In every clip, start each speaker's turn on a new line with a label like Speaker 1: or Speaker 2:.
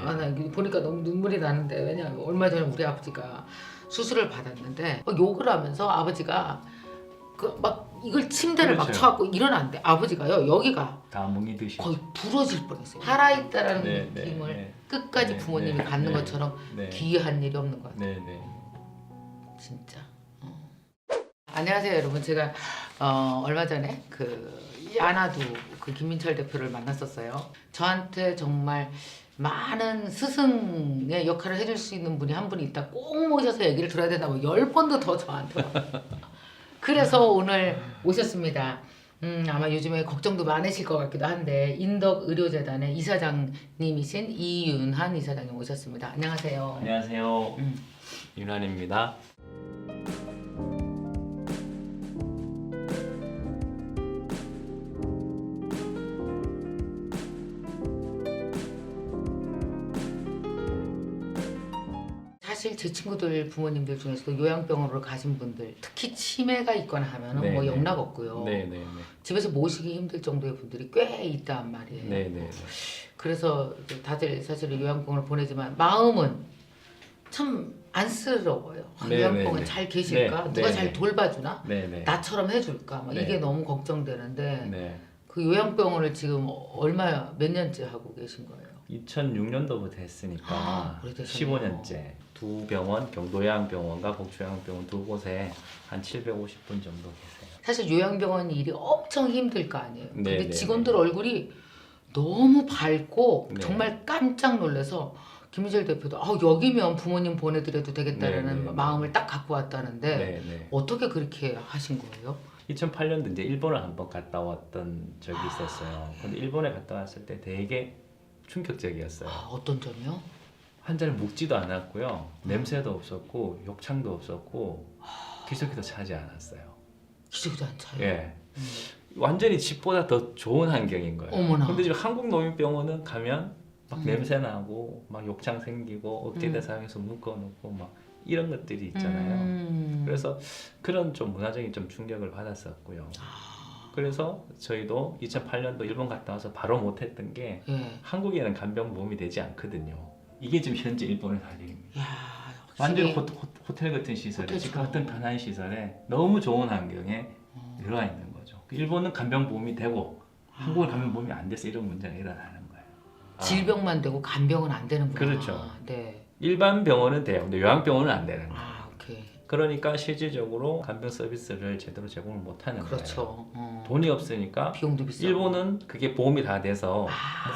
Speaker 1: 아, 나 이거 보니까 너무 눈물이 나는데 왜냐면 얼마 전에 우리 아버지가 수술을 받았는데 욕을 하면서 아버지가 그 막 이걸 침대를 막
Speaker 2: 그렇죠.
Speaker 1: 쳐갖고 일어났는데 아버지가요 여기가
Speaker 2: 다 뭉이 듯이.
Speaker 1: 거의 부러질 뻔했어요. 살아있다라는
Speaker 2: 네,
Speaker 1: 느낌을
Speaker 2: 네.
Speaker 1: 끝까지
Speaker 2: 네,
Speaker 1: 부모님이
Speaker 2: 네,
Speaker 1: 갖는
Speaker 2: 네.
Speaker 1: 것처럼
Speaker 2: 네.
Speaker 1: 귀한 일이 없는 것 같아요.
Speaker 2: 네네.
Speaker 1: 진짜. 안녕하세요 여러분. 제가 얼마 전에 이 아나두 그 김민철 대표를 만났었어요. 저한테 정말 많은 스승의 역할을 해줄 수 있는 분이 한 분이 있다. 꼭 모셔서 얘기를 들어야 된다고 10번도 더 저한테 와요. 그래서 오늘 오셨습니다. 아마 요즘에 걱정도 많으실 것 같기도 한데 인덕의료재단의 이사장님이신 이윤한 이사장님 오셨습니다. 안녕하세요.
Speaker 2: 안녕하세요. 윤환입니다.
Speaker 1: 사실 제 친구들 부모님들 중에서도 요양병원으로 가신 분들 특히 치매가 있거나 하면은
Speaker 2: 네,
Speaker 1: 뭐
Speaker 2: 네.
Speaker 1: 영락 없고요.
Speaker 2: 네네네.
Speaker 1: 집에서 모시기 힘들 정도의 분들이 꽤 있단 말이에요.
Speaker 2: 네네.
Speaker 1: 그래서 다들 사실 요양병원을 보내지만 마음은 참 안쓰러워요.
Speaker 2: 네,
Speaker 1: 요양병원
Speaker 2: 네,
Speaker 1: 잘 계실까?
Speaker 2: 네,
Speaker 1: 누가
Speaker 2: 네,
Speaker 1: 잘
Speaker 2: 네.
Speaker 1: 돌봐주나?
Speaker 2: 네네.
Speaker 1: 나처럼 해줄까? 막
Speaker 2: 네.
Speaker 1: 이게 너무 걱정되는데
Speaker 2: 네.
Speaker 1: 그 요양병원을 지금 몇 년째 하고 계신 거예요?
Speaker 2: 2006년도부터 했으니까
Speaker 1: 아, 오래되셨네요.
Speaker 2: 15년째 두 병원, 경도요양병원과 복주요양병원 두 곳에 한 750분 정도 계세요.
Speaker 1: 사실 요양병원 일이 엄청 힘들 거 아니에요.
Speaker 2: 네,
Speaker 1: 근데
Speaker 2: 네,
Speaker 1: 직원들
Speaker 2: 네.
Speaker 1: 얼굴이 너무 밝고
Speaker 2: 네.
Speaker 1: 정말 깜짝 놀라서 김희철 대표도 여기면 부모님 보내드려도 되겠다라는
Speaker 2: 네, 네, 네.
Speaker 1: 마음을 딱 갖고 왔다는데
Speaker 2: 네네.
Speaker 1: 어떻게 그렇게 하신 거예요?
Speaker 2: 2008년도 이제 일본을 한번 갔다 왔던 적이 있었어요. 근데 일본에 갔다 왔을 때 되게 충격적이었어요.
Speaker 1: 어떤 점이요?
Speaker 2: 환자를 묵지도 않았고요. 냄새도 없었고 욕창도 없었고 기저귀도 차지 않았어요.
Speaker 1: 기저귀도 안 차요?
Speaker 2: 예.
Speaker 1: 음.
Speaker 2: 완전히 집보다 더 좋은 환경인 거예요.
Speaker 1: 어머나.
Speaker 2: 근데 지금 한국노인병원은 가면 막
Speaker 1: 음.
Speaker 2: 냄새 나고 막 욕창 생기고 억제대 사용해서 묶어놓고 막 이런 것들이 있잖아요. 그래서 그런 좀 문화적인 좀 충격을 받았었고요. 그래서 저희도 2008년도 일본 갔다 와서 바로 못했던 게
Speaker 1: 예.
Speaker 2: 한국에는 간병보험이 되지 않거든요. 이게 지금 현재 일본의 사정입니다.
Speaker 1: 야,
Speaker 2: 완전히
Speaker 1: 확실히
Speaker 2: 호텔 같은 시설에, 집
Speaker 1: 호텔처럼.
Speaker 2: 같은 편한 시설에 너무 좋은 환경에 들어와 있는 거죠. 일본은 간병보험이 되고 한국은 간병보험이 안 돼서 이런 문제가 일어나는 거예요.
Speaker 1: 질병만 되고 간병은 안 되는구나.
Speaker 2: 그렇죠.
Speaker 1: 네.
Speaker 2: 일반 병원은 돼요. 근데 요양병원은 안 되는 거예요.
Speaker 1: 오케이.
Speaker 2: 그러니까 실질적으로 간병 서비스를 제대로 제공을 못 하는 거예요.
Speaker 1: 그렇죠.
Speaker 2: 돈이 없으니까
Speaker 1: 비용도 비싸고.
Speaker 2: 일본은 그게 보험이 다 돼서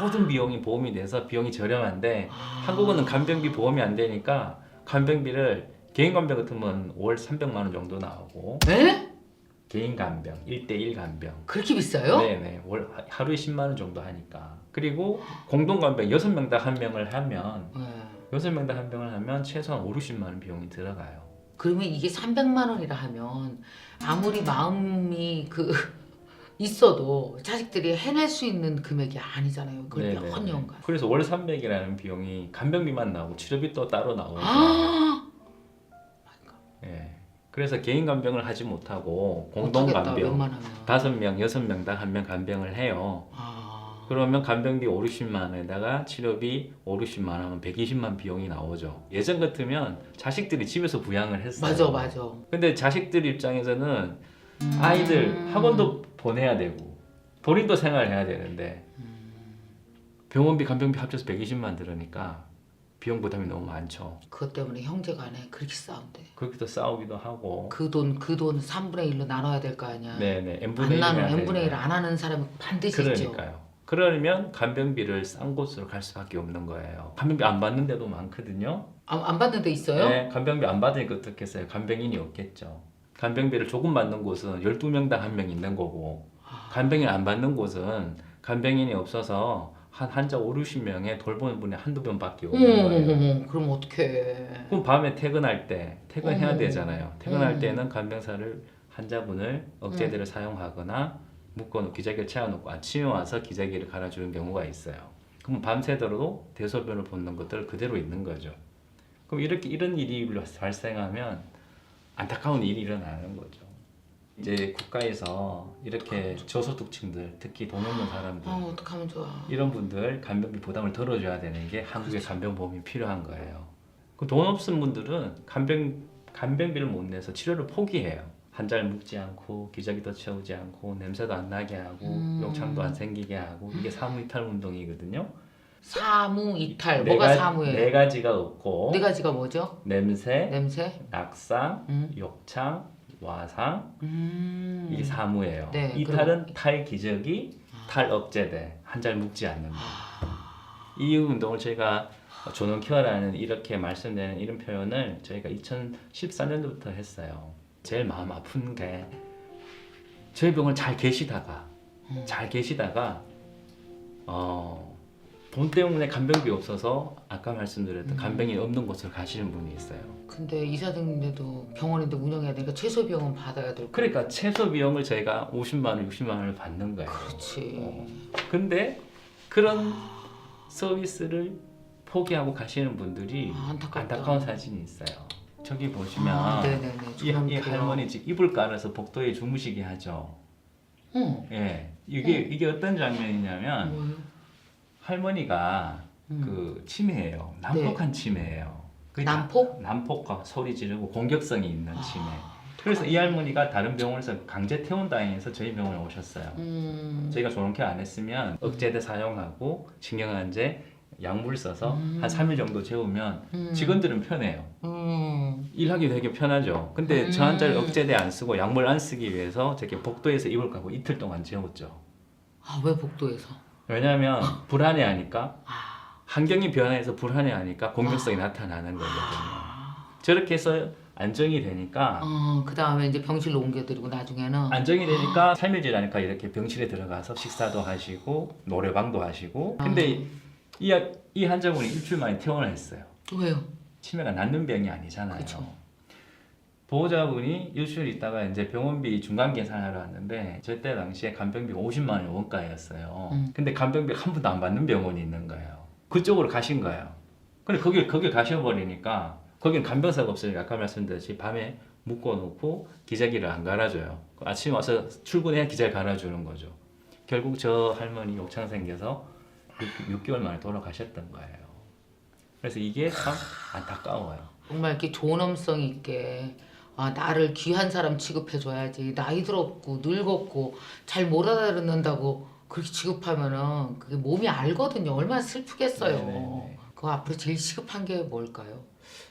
Speaker 2: 모든 비용이 보험이 돼서 비용이 저렴한데 한국은 간병비 보험이 안 되니까 간병비를 개인 간병 같으면 월 300만 원 정도 나오고
Speaker 1: 에?
Speaker 2: 개인 간병 1대1 간병
Speaker 1: 그렇게 비싸요?
Speaker 2: 네네 월 하루에 10만 원 정도 하니까 그리고 공동 간병 6명당 한 명을 하면
Speaker 1: 네.
Speaker 2: 6명당 한 명을 하면 최소한 5, 60만 원 비용이 들어가요.
Speaker 1: 그러면 이게 300만 원이라 하면 아무리 마음이 있어도 자식들이 해낼 수 있는 금액이 아니잖아요. 그걸
Speaker 2: 네네네.
Speaker 1: 몇 년간.
Speaker 2: 그래서 월 300이라는 비용이 간병비만 나오고 치료비 또 따로 나오죠. 예. 그래서 개인 간병을 하지 못하고 공동
Speaker 1: 못하겠다,
Speaker 2: 간병
Speaker 1: 웬만하면.
Speaker 2: 5명, 6명당 한 명 간병을 해요. 그러면 간병비 5, 60만 원에다가 치료비 5, 60만 원 하면 120만 비용이 나오죠. 예전 같으면 자식들이 집에서 부양을 했어요.
Speaker 1: 맞아.
Speaker 2: 근데 자식들 입장에서는 아이들 학원도 보내야 되고 본인도 생활해야 되는데 병원비, 간병비 합쳐서 120만 들으니까 비용 부담이 너무 많죠.
Speaker 1: 그것 때문에 형제간에 그렇게 싸운대.
Speaker 2: 그렇게 또 싸우기도 하고
Speaker 1: 그 돈 3분의 1로 나눠야 될 거 아니야.
Speaker 2: 네네
Speaker 1: 안
Speaker 2: n분의 1
Speaker 1: 나누
Speaker 2: 해야
Speaker 1: n분의 1을
Speaker 2: 되니까.
Speaker 1: 안 하는 사람이 반드시 있죠.
Speaker 2: 그러니까요. 그러면 간병비를 싼 곳으로 갈 수밖에 없는 거예요. 간병비 안 받는 데도 많거든요.
Speaker 1: 안 받는 데 있어요?
Speaker 2: 네, 간병비 안 받으니까 어떻겠어요? 간병인이 없겠죠. 간병비를 조금 받는 곳은 12명당 한 명 있는 거고 간병인 안 받는 곳은 간병인이 없어서 한 환자 5, 60명에 돌보는 분이 한두 명밖에 없는 거예요.
Speaker 1: 어머, 그럼 어떡해.
Speaker 2: 그럼 밤에 퇴근할 때 퇴근해야
Speaker 1: 어머.
Speaker 2: 되잖아요. 퇴근할 때는 간병사를 환자분을 억제제를 사용하거나 묶어놓고 기저귀를 채워놓고 아침에 와서 기저귀를 갈아주는 경우가 있어요. 그럼 밤새도록 대소변을 붓는 것들 그대로 있는 거죠. 그럼 이런 일이 발생하면 안타까운 일이 일어나는 거죠. 이제 국가에서 이렇게 저소득층들, 특히 돈 없는 사람들
Speaker 1: 어떡하면 좋아.
Speaker 2: 이런 분들 간병비 부담을 덜어줘야 되는 게 한국의 간병보험이 필요한 거예요. 그 돈 없은 분들은 간병비를 못 내서 치료를 포기해요. 한자를 묵지 않고 기저귀도 채우지 않고 냄새도 안 나게 하고 욕창도 안 생기게 하고 이게 사무이탈 운동이거든요.
Speaker 1: 사무이탈. 뭐가 사무예요?
Speaker 2: 네 가지가 없고
Speaker 1: 네 가지가 뭐죠?
Speaker 2: 냄새, 낙상,
Speaker 1: 음.
Speaker 2: 욕창, 와상 이게 사무예요.
Speaker 1: 네,
Speaker 2: 이탈은 탈기저귀, 탈억제대, 한자를 묵지 않는 거. 이 운동을 저희가 존엄케어라는 이렇게 말씀되는 이런 표현을 저희가 2014년도부터 했어요. 제일 마음 아픈 게 저희 병을 잘 계시다가 돈 때문에 간병비 없어서 아까 말씀드렸던 간병이 없는 곳을 가시는 분이 있어요.
Speaker 1: 근데 이사장님들도 병원인데 운영해야 되니까 최소 비용은 받아야 될 거예요.
Speaker 2: 그러니까 최소 비용을 저희가 50만 원, 60만 원을 받는 거예요.
Speaker 1: 그렇지.
Speaker 2: 근데 그런 서비스를 포기하고 가시는 분들이
Speaker 1: 안타깝다.
Speaker 2: 안타까운 사진이 있어요. 저기 보시면
Speaker 1: 네네네.
Speaker 2: 이 할머니 지금 이불 깔아서 복도에 주무시게 하죠. 예, 이게 어떤 장면이냐면
Speaker 1: 뭐예요?
Speaker 2: 할머니가 그 치매예요. 난폭한 치매예요.
Speaker 1: 난폭?
Speaker 2: 난폭과 소리 지르고 공격성이 있는 치매. 그래서 이 할머니가 다른 병원에서 강제 퇴원당해서 저희 병원에 오셨어요. 저희가 존엄케어 안 했으면 억제대 사용하고 신경안제 약물 써서 한 3일 정도 재우면 직원들은 편해요. 일하기 되게 편하죠. 근데 저 환자를 억제대 안 쓰고 약물 안 쓰기 위해서 저렇게 복도에서 이불 까고 이틀 동안 재웠죠.
Speaker 1: 아, 왜 복도에서?
Speaker 2: 왜냐하면 불안해하니까 환경이 변해서 불안해하니까 공격성이 나타나는 거거든요. 저렇게 해서 안정이 되니까
Speaker 1: 그 다음에 이제 병실로 옮겨드리고 나중에는
Speaker 2: 안정이 되니까 삶의 질하니까 이렇게 병실에 들어가서 식사도 하시고 노래방도 하시고 근데 이 환자분이 일주일 만에 퇴원을 했어요.
Speaker 1: 왜요?
Speaker 2: 치매가 낫는 병이 아니잖아요.
Speaker 1: 그쵸.
Speaker 2: 보호자분이 일주일 있다가 이제 병원비 중간 계산하러 왔는데 저때 당시에 간병비가 50만 원이 원가였어요. 근데 간병비가 한 번도 안 받는 병원이 있는 거예요. 그쪽으로 가신 거예요. 근데 거길 가셔버리니까 거긴 간병사가 없으니까 아까 말씀드렸듯이 밤에 묶어놓고 기저귀를 안 갈아줘요. 아침에 와서 출근해야 기저귀 갈아주는 거죠. 결국 저 할머니 욕창 생겨서 6개월 만에 돌아가셨던 거예요. 그래서 이게 참 안타까워요.
Speaker 1: 정말 이렇게 존엄성 있게 나를 귀한 사람 취급해줘야지. 나이 들었고 늙었고 잘 못 알아듣는다고 그렇게 취급하면은 그게 몸이 알거든요. 얼마나 슬프겠어요.
Speaker 2: 네네네.
Speaker 1: 그 앞으로 제일 시급한 게 뭘까요?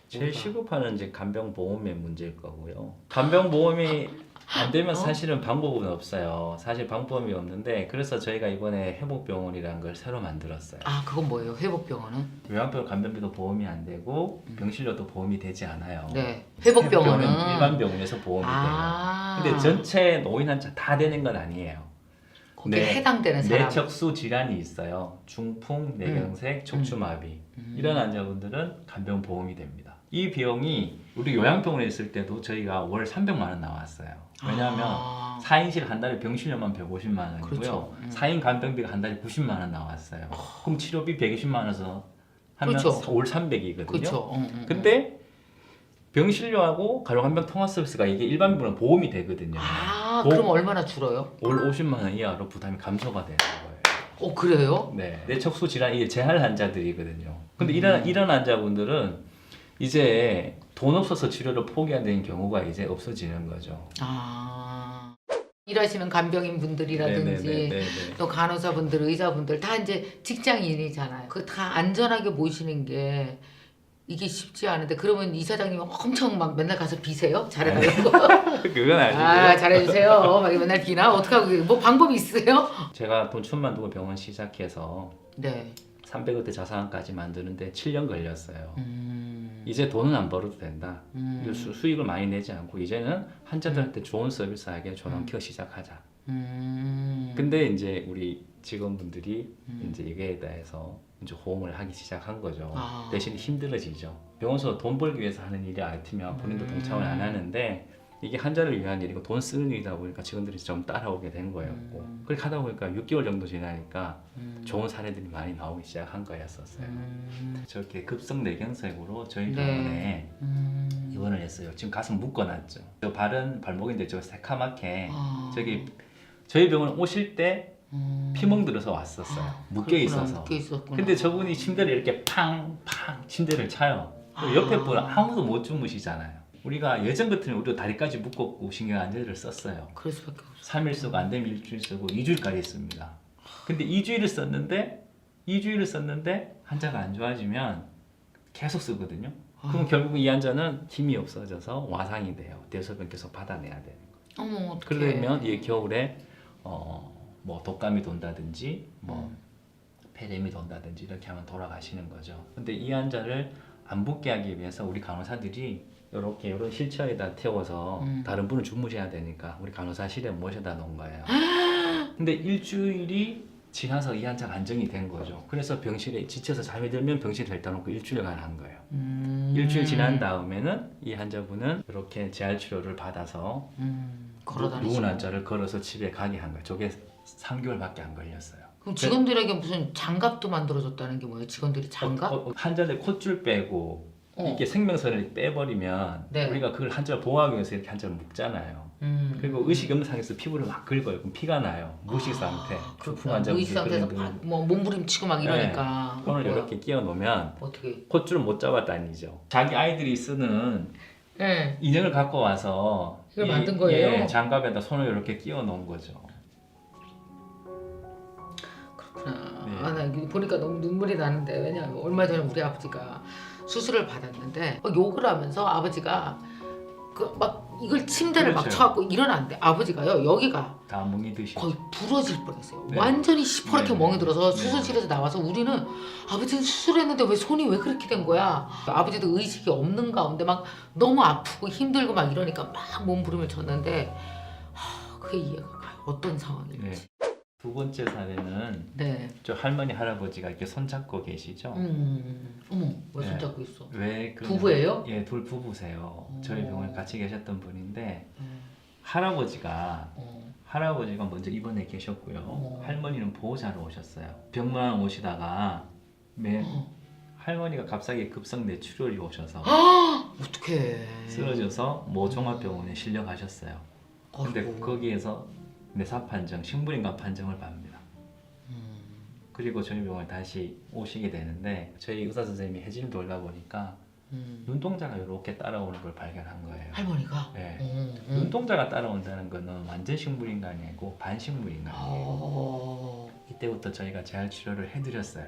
Speaker 2: 제일 시급한 이제 간병보험의 문제일 거고요. 간병보험이 안 되면 사실은 방법은 없어요. 사실 방법이 없는데 그래서 저희가 이번에 회복병원이라는 걸 새로 만들었어요.
Speaker 1: 그건 뭐예요? 회복병원은?
Speaker 2: 요양병원 간병비도 보험이 안 되고 병실료도 보험이 되지 않아요.
Speaker 1: 네. 회복병원은
Speaker 2: 일반 병원에서 보험이 돼요. 근데 전체 노인 환자 다 되는 건 아니에요.
Speaker 1: 거기에 해당되는 사람.
Speaker 2: 뇌척수 질환이 있어요. 중풍, 뇌경색, 척추마비 이런 환자분들은 간병보험이 됩니다. 이 비용이 우리 요양병원에 있을 때도 저희가 월 300만 원 나왔어요. 왜냐하면 4인실 한 달에 병실료만 150만 원이고요.
Speaker 1: 그렇죠.
Speaker 2: 4인 간병비가 한 달에 90만 원 나왔어요. 그럼 치료비 120만 원에서 하면
Speaker 1: 그렇죠.
Speaker 2: 올 300이거든요.
Speaker 1: 그렇죠.
Speaker 2: 근데 병실료하고 간병 통화 서비스가 이게 일반부는 보험이 되거든요.
Speaker 1: 그럼 얼마나 줄어요?
Speaker 2: 올 50만 원 이하로 부담이 감소가 되는 거예요.
Speaker 1: 그래요?
Speaker 2: 네. 뇌척수 질환 이게 재활 환자들이거든요. 근데 이런 환자분들은 이제 돈 없어서 치료를 포기하는 경우가 이제 없어지는 거죠.
Speaker 1: 일하시는 간병인 분들이라든지
Speaker 2: 네네네네.
Speaker 1: 또 간호사분들, 의사분들 다 이제 직장인이잖아요. 그 다 안전하게 모시는 게 이게 쉽지 않은데 그러면 이사장님이 엄청 막 맨날 가서 비세요? 잘해달라고?
Speaker 2: 그건 아니고요.
Speaker 1: 잘해주세요. 막 맨날 비나? 어떡하고 뭐 방법이 있어요?
Speaker 2: 제가 돈 천만 두고 병원 시작해서
Speaker 1: 네.
Speaker 2: 300억대 자산까지 만드는데 7년 걸렸어요. 이제 돈은 안 벌어도 된다. 수익을 많이 내지 않고 이제는 환자들한테 좋은 서비스하게 존엄케어 시작하자. 근데 이제 우리 직원분들이 이제 이거에 대해서 이제 호응을 하기 시작한 거죠. 대신 힘들어지죠. 병원에서 돈 벌기 위해서 하는 일이 아니면 본인도 동참을 안 하는데 이게 환자를 위한 일이고 돈 쓰는 일이다 보니까 직원들이 좀 따라오게 된 거였고 그렇게 하다 보니까 6개월 정도 지나니까 좋은 사례들이 많이 나오기 시작한 거였었어요. 저렇게 급성 뇌경색으로 저희 병원에 입원을 했어요. 지금 가슴 묶어놨죠. 저 발목인데 저 새카맣게 저기 저희 병원 오실 때 피멍 들어서 왔었어요. 묶여 있어서.
Speaker 1: 묶여 있었구나.
Speaker 2: 근데 저분이 침대를 이렇게 팡팡 침대를 차요. 옆에 분은 아무도 못 주무시잖아요. 우리가 예전 같으면 우리도 다리까지 묶었고 신경 안정제를 썼어요.
Speaker 1: 그럴 수밖에 없어.
Speaker 2: 3일 쓰고 안 되면 일주일 쓰고 2주일까지 했습니다. 근데 2주일을 썼는데 환자가 안 좋아지면 계속 쓰거든요. 그럼 결국 이 환자는 힘이 없어져서 와상이 돼요. 대소변 계속 받아내야 되는 거예요.
Speaker 1: 어머, 어떡해.
Speaker 2: 그러면 이 겨울에 뭐 독감이 돈다든지 뭐 폐렴이 돈다든지 이렇게 하면 돌아가시는 거죠. 근데 이 환자를 안 붓게 하기 위해서 우리 간호사들이 이렇게 이런 휠체어에다 태워서 다른 분을 주무셔야 되니까 우리 간호사실에 모셔다 놓은 거예요. 근데 일주일이 지나서 이 환자가 안정이 된 거죠. 그래서 병실에 지쳐서 잠이 들면 병실에 데려다 놓고 일주일간 한 거예요. 일주일 지난 다음에는 이 환자분은 이렇게 재활 치료를 받아서 누운 환자를 걸어서 집에 가게 한 거예요. 저게 3개월밖에 안 걸렸어요.
Speaker 1: 그럼 직원들에게 무슨 장갑도 만들어줬다는 게 뭐예요? 직원들이 장갑?
Speaker 2: 환자들 콧줄 빼고 이게 생명선을 빼버리면
Speaker 1: 네.
Speaker 2: 우리가 그걸 환자를 보호하기 위해서 이렇게 환자를 묶잖아요. 그리고 의식 없는 상태에서 피부를 막 긁어요. 그럼 피가 나요. 무의식 상태.
Speaker 1: 무의식 상태에서 뭐 몸부림치고 막 이러니까.
Speaker 2: 손을 이렇게 끼워 놓으면
Speaker 1: 어떻게?
Speaker 2: 콧줄을 못 잡았다니죠. 자기 아이들이 쓰는
Speaker 1: 네.
Speaker 2: 인형을 갖고 와서
Speaker 1: 이걸 만든 거예요?
Speaker 2: 예, 장갑에다 손을 이렇게 끼워 놓은 거죠.
Speaker 1: 그렇구나.
Speaker 2: 네.
Speaker 1: 나 이거 보니까 너무 눈물이 나는데 왜냐면 얼마 전에 우리 아버지가 수술을 받았는데 욕을 하면서 아버지가 막 이걸 침대를 막
Speaker 2: 그렇죠.
Speaker 1: 쳐갖고 일어났는데 아버지가요 여기가
Speaker 2: 다 멍이 드시죠.
Speaker 1: 거의 부러질 뻔했어요.
Speaker 2: 네.
Speaker 1: 완전히 시퍼렇게
Speaker 2: 네.
Speaker 1: 멍이 들어서
Speaker 2: 네.
Speaker 1: 수술실에서 나와서 우리는 아버지는 수술했는데 왜 손이 왜 그렇게 된 거야? 아버지도 의식이 없는 가운데 막 너무 아프고 힘들고 막 이러니까 막 몸부림을 쳤는데 그게 이해가 가요. 어떤 상황일지.
Speaker 2: 네. 두 번째 사례는
Speaker 1: 네.
Speaker 2: 저 할머니 할아버지가 이렇게 손잡고 계시죠.
Speaker 1: 어머 왜
Speaker 2: 네.
Speaker 1: 손잡고 있어?
Speaker 2: 왜
Speaker 1: 부부예요?
Speaker 2: 예, 둘 부부세요. 저희 병원에 같이 계셨던 분인데
Speaker 1: 음.
Speaker 2: 할아버지가
Speaker 1: 어.
Speaker 2: 먼저 입원해 계셨고요.
Speaker 1: 어.
Speaker 2: 할머니는 보호자로 오셨어요. 병만 오시다가 할머니가 갑자기 급성 뇌출혈이 오셔서
Speaker 1: 어떡해.
Speaker 2: 쓰러져서 모종합병원에 실려가셨어요. 근데
Speaker 1: 아이고.
Speaker 2: 거기에서 뇌사 판정, 식물인간 판정을 받습니다. 그리고 저희 병원에 다시 오시게 되는데 저희 의사 선생님이 해지를 돌다 보니까 눈동자가 이렇게 따라오는 걸 발견한 거예요.
Speaker 1: 할머니가?
Speaker 2: 네. 눈동자가 따라온다는 거는 완전 식물인간이 아니고 반식물인간이에요. 이때부터 저희가 재활 치료를 해드렸어요.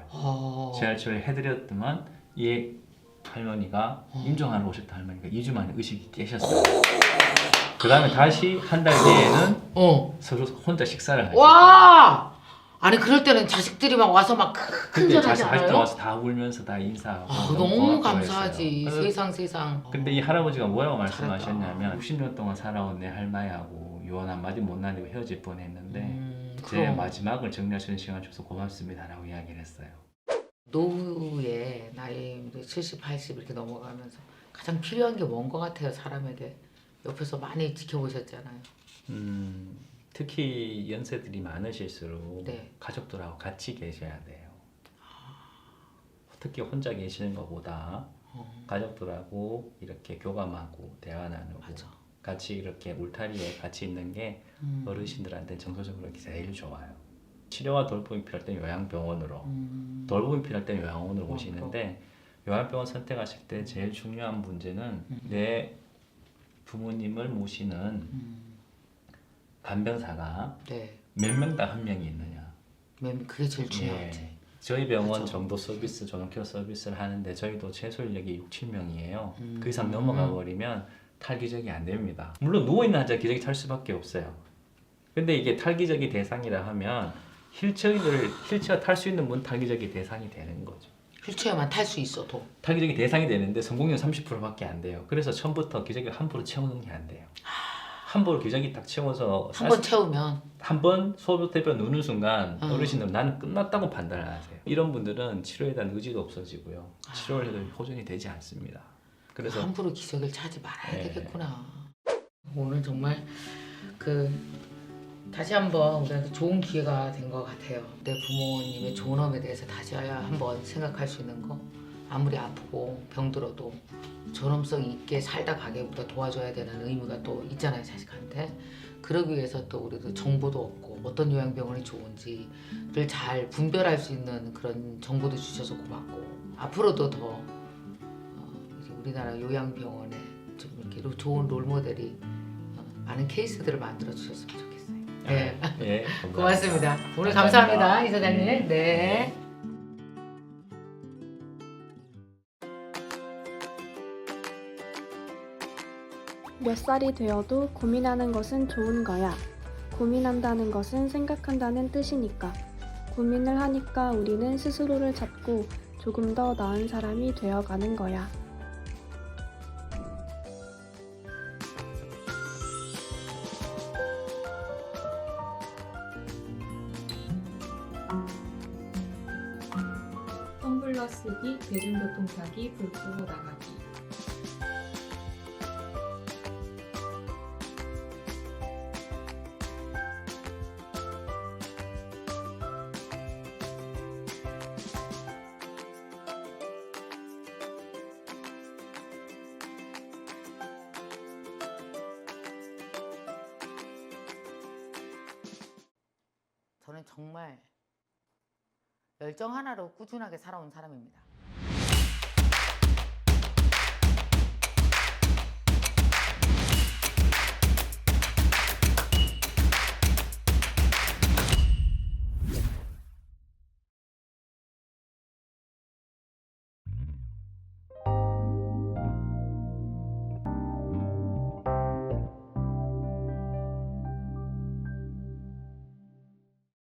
Speaker 2: 재활 치료를 해드렸더만 이 할머니가 임종하러 오셨던 할머니가 2주 만에 의식이 깨셨어요. 그 다음에 다시 한 달 뒤에는 서로 혼자 식사를 하시고
Speaker 1: 와! 아니 그럴 때는 자식들이 막 와서 막
Speaker 2: 근데
Speaker 1: 큰절하지
Speaker 2: 자식들
Speaker 1: 않아요?
Speaker 2: 와서 다 울면서 다 인사하고
Speaker 1: 너무
Speaker 2: 고맙다고
Speaker 1: 감사하지.
Speaker 2: 했어요.
Speaker 1: 세상.
Speaker 2: 근데 이 할아버지가 뭐라고 말씀하셨냐면
Speaker 1: 잘했다.
Speaker 2: 60년 동안 살아온 내 할머니하고 유언 한마디 못 나누고 헤어질 뻔했는데 제
Speaker 1: 그럼.
Speaker 2: 마지막을 정리할 수 있는 시간 줘서 고맙습니다 라고 이야기를 했어요.
Speaker 1: 노후에 나이 70, 80 이렇게 넘어가면서 가장 필요한 게 뭔 것 같아요 사람에게. 옆에서 많이 지켜보셨잖아요.
Speaker 2: 특히 연세들이 많으실수록
Speaker 1: 네.
Speaker 2: 가족들하고 같이 계셔야 돼요. 특히 혼자 계시는 것보다 가족들하고 이렇게 교감하고 대화 나누고
Speaker 1: 맞아.
Speaker 2: 같이 이렇게 울타리에 같이 있는 게 어르신들한테 정서적으로 제일 좋아요. 치료와 돌봄이 필요할 때 요양병원으로 돌봄이 필요할 때 요양원으로 오시는데 요양병원 선택하실 때 제일 중요한 문제는 내 부모님을 모시는 간병사가
Speaker 1: 네.
Speaker 2: 몇 명당 한 명이 있느냐.
Speaker 1: 그게 제일 중요하지.
Speaker 2: 예. 저희 병원
Speaker 1: 그렇죠.
Speaker 2: 정도 서비스, 전원케어 서비스를 하는데 저희도 최소 인력이 6, 7명이에요. 그 이상 넘어가 버리면 탈기적이 안 됩니다. 물론 누워있는 환자 기저귀 탈 수밖에 없어요. 근데 이게 탈기적이 대상이라 하면 휠체어 탈 수 있는 분 탈기적이 대상이 되는 거죠.
Speaker 1: 휠체어만 탈 수 있어도.
Speaker 2: 탈기적이 대상이 되는데 성공률 30%밖에 안 돼요. 그래서 처음부터 기저귀를 함부로 채우는 게 안 돼요. 함부로 기저귀 딱 채워서
Speaker 1: 한 번 채우면
Speaker 2: 한 번 소변 누는 순간 어르신들은 나는 끝났다고 판단을 하세요. 이런 분들은 치료에 대한 의지도 없어지고요. 치료를 해도 호전이 되지 않습니다. 그래서
Speaker 1: 함부로 기저귀를 차지 말아야
Speaker 2: 네.
Speaker 1: 되겠구나. 오늘 정말 그 다시 한번 우리한테 좋은 기회가 된 것 같아요. 내 부모님의 존엄에 대해서 다시 한번 생각할 수 있는 거. 아무리 아프고 병들어도 존엄성 있게 살다 가게 우리가 도와줘야 되는 의무가 또 있잖아요, 자식한테. 그러기 위해서 또 우리도 정보도 얻고 어떤 요양병원이 좋은지를 잘 분별할 수 있는 그런 정보도 주셔서 고맙고, 앞으로도 더 이제 우리나라 요양병원에 좀 이렇게 좋은 롤모델이 많은 케이스들을 만들어 주셨으면 좋겠어요. 네.
Speaker 2: 예, 감사합니다.
Speaker 1: 고맙습니다. 오늘
Speaker 2: 감사합니다.
Speaker 1: 감사합니다, 이사장님. 네.
Speaker 3: 몇 살이 되어도 고민하는 것은 좋은 거야. 고민한다는 것은 생각한다는 뜻이니까. 고민을 하니까 우리는 스스로를 찾고 조금 더 나은 사람이 되어가는 거야.
Speaker 4: 텀블러 쓰기, 대중교통 타기, 불 끄고 나가기.
Speaker 1: 저는 정말 열정 하나로 꾸준하게 살아온 사람입니다.